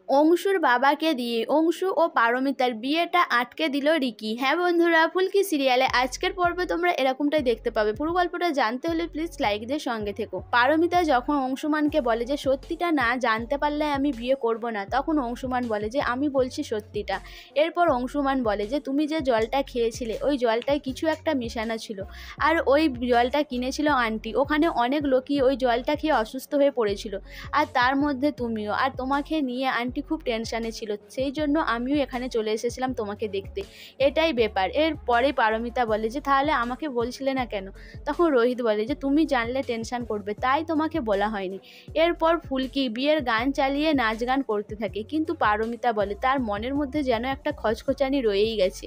অংশুর বাবাকে দিয়ে অংশু ও পারমিতার বিয়েটা আটকে দিল রিকি। হ্যাঁ বন্ধুরা, ফুলকি সিরিয়ালে আজকের পর্বে তোমরা এরকমটাই দেখতে পাবে। পুরো গল্পটা জানতে হলে প্লিজ লাইক দিয়ে সঙ্গে থেকো। পারমিতা যখন অংশুমানকে বলে যে সত্যিটা না জানতে পারলে আমি বিয়ে করব না, তখন অংশুমান বলে যে আমি বলছি সত্যিটা। এরপর অংশুমান বলে যে তুমি যে জলটা খেয়েছিলে ওই জলটায় কিছু একটা মেশানো ছিল, আর ওই জলটা কিনেছিল আন্টি। ওখানে অনেক লোকই ওই জলটা খেয়ে অসুস্থ হয়ে পড়েছিল, আর তার মধ্যে তুমিও। আর তোমাকে নিয়ে আন্টি খুব টেনশানে ছিল, সেই জন্য আমিও এখানে চলে এসেছিলাম তোমাকে দেখতে, এটাই ব্যাপার। এরপরে পারমিতা বলে যে তাহলে আমাকে বলছিলে না কেন? তখন রোহিত বলে যে তুমি জানলে টেনশন করবে, তাই তোমাকে বলা হয়নি। এরপর ফুলকি বিয়ের গান চালিয়ে নাচ গান করতে থাকে, কিন্তু পারমিতা বলে তার মনের মধ্যে যেন একটা খচখচানি রয়েই গেছে।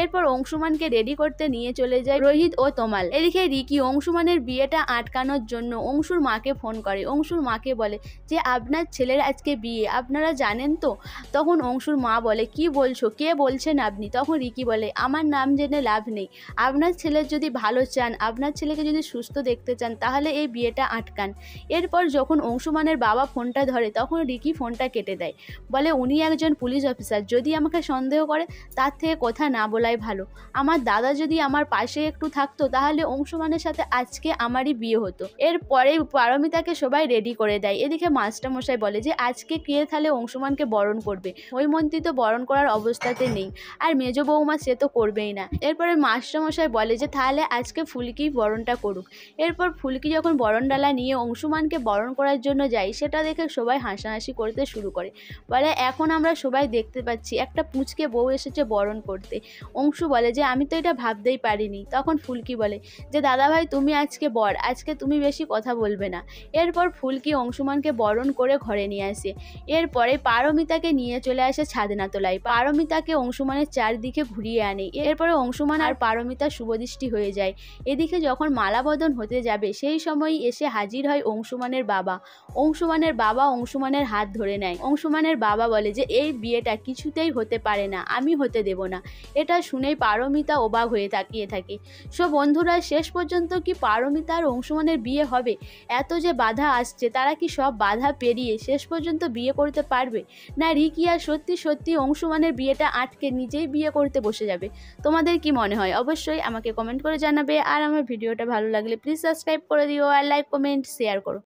এরপর অংশুমানকে রেডি করতে নিয়ে চলে যায় রোহিত ও তমাল। এদিকে রিকি অংশুমানের বিয়েটা আটকানোর জন্য অংশুর মাকে ফোন করে। অংশুর মাকে বলে যে আপনার ছেলের আজকে বিয়ে, আপনারা জানেন তো? তখন অংশুর মা বলে কি বলছো, কে বলছেন আপনি? তখন রিকি বলে আমার নাম জেনে লাভ নেই, আপনার ছেলের যদি ভালো চান, আপনার ছেলেকে যদি সুস্থ দেখতে চান, তাহলে এই বিয়েটা আটকান। এরপর যখন অংশুমানের বাবা ফোনটা ধরে তখন রিকি ফোনটা কেটে দেয়, বলে উনি একজন পুলিশ অফিসার, যদি আমাকে সন্দেহ করে তার থেকে কথা না বলাই ভালো। আমার দাদা যদি আমার পাশে একটু থাকতো তাহলে অংশুমানের সাথে আজকে আমারই বিয়ে হতো। এরপরে পারমিতাকে সবাই রেডি করে দেয়। এদিকে মাস্টারমশাই বলে যে আজকে কে তাহলে অংশুমানকে বরণ করবে? ওই মন্ত্রী তো বরণ করার অবস্থাতে নেই, আর মেজ বৌমা সে তো করবেই না। এরপরে মাস্টারমশাই বলে যে তাহলে আজকে ফুলকিই বরণটা করুক। এরপর ফুলকি যখন বরণডালা নিয়ে অংশুমানকে বরণ করার জন্য যায়, সেটা দেখে সবাই হাসাহাসি করতে শুরু করে, বলে এখন আমরা সবাই দেখতে পাচ্ছি একটা পুঁচকে বউ এসেছে বরণ করতে। অংশু বলে যে আমি তো এটা ভাবতেই পারিনি। তখন ফুলকি বলে যে দাদাভাই তুমি আজকে বর, আজকে তুমি বেশি কথা বলবে না। এরপর ফুলকি অংশুমানকে বরণ করে ঘরে নিয়ে আসে। এরপরে পারমিতাকে নিয়ে চলে আসে ছাদনাতলায়। পারমিতাকে অংশুমানের চারদিকে ঘুরিয়ে আনে। এরপরে অংশুমান আর পারমিতা শুভদৃষ্টি হয়ে যায়। এদিকে যখন মালাবদন হতে যাবে সেই সময়ই এসে হাজির হয় অংশুমানের বাবা। অংশুমানের বাবা অংশুমানের হাত ধরে নেয়। অংশুমানের বাবা বলে যে এই বিয়েটা কিছুতেই হতে পারে না, আমি হতে দেব না। এটা শুনেই পারমিতা অবাক হয়ে তাকিয়ে থাকে। সো বন্ধুরা, শেষ পর্যন্ত কি পারমিতা আর অংশুমানের বিয়ে হবে? এত যে বাধা আসছে, তারা কি সব বাধা পেরিয়ে শেষ পর্যন্ত বিয়ে করতে পারবে? না রিকি আর সত্যি সত্যি অংশুমানের বিয়েটা আটকে নিজেই বিয়ে করতে বসে যাবে? তোমাদের কি মনে হয় অবশ্যই আমাকে কমেন্ট করে জানাবে। আর আমার ভিডিওটা ভালো লাগলে প্লিজ সাবস্ক্রাইব করে দিও, আর লাইক কমেন্ট শেয়ার করো।